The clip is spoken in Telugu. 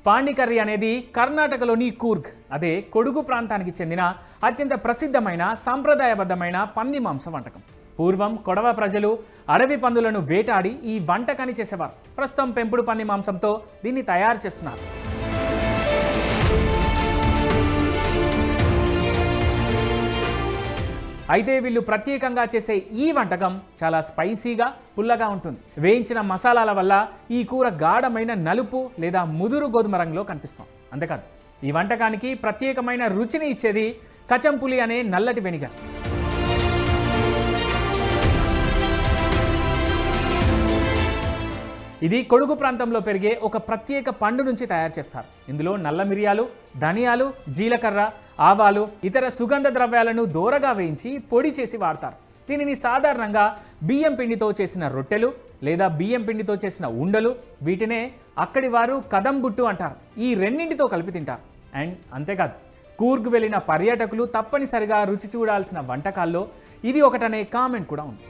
పాండి కర్రీ అనేది కర్ణాటకలోని కూర్గ్ అదే కొడుగు ప్రాంతానికి చెందిన అత్యంత ప్రసిద్ధమైన సాంప్రదాయబద్ధమైన పంది మాంస వంటకం. పూర్వం కొడవ ప్రజలు అడవి పందులను వేటాడి ఈ వంటకాన్ని చేసేవారు. ప్రస్తుతం పెంపుడు పంది మాంసంతో దీన్ని తయారు చేస్తున్నారు. అయితే వీళ్ళు ప్రత్యేకంగా చేసే ఈ వంటకం చాలా స్పైసీగా పుల్లగా ఉంటుంది. వేయించిన మసాలాల వల్ల ఈ కూర గాఢమైన నలుపు లేదా ముదురు గోధుమ రంగులో కనిపిస్తుంది. అంతేకాదు ఈ వంటకానికి ప్రత్యేకమైన రుచిని ఇచ్చేది కచంపులి అనే నల్లటి వెనిగర్. ఇది కొడుగు ప్రాంతంలో పెరిగే ఒక ప్రత్యేక పండు నుంచి తయారు చేస్తారు. ఇందులో నల్ల మిరియాలు, ధనియాలు, జీలకర్ర, ఆవాలు, ఇతర సుగంధ ద్రవ్యాలను దోరగా వేయించి పొడి చేసి వాడతారు. దీనిని సాధారణంగా బియ్యం పిండితో చేసిన రొట్టెలు లేదా బియ్యం పిండితో చేసిన ఉండలు, వీటినే అక్కడి వారు కదంబుట్టు అంటారు. ఈ రెండింటితో కలిపి తింటారు. అండ్ అంతేకాదు కూర్గ్ వెళ్ళిన పర్యాటకులు తప్పనిసరిగా రుచి చూడాల్సిన వంటకాల్లో ఇది ఒకటనే కామెంట్ కూడా ఉంది.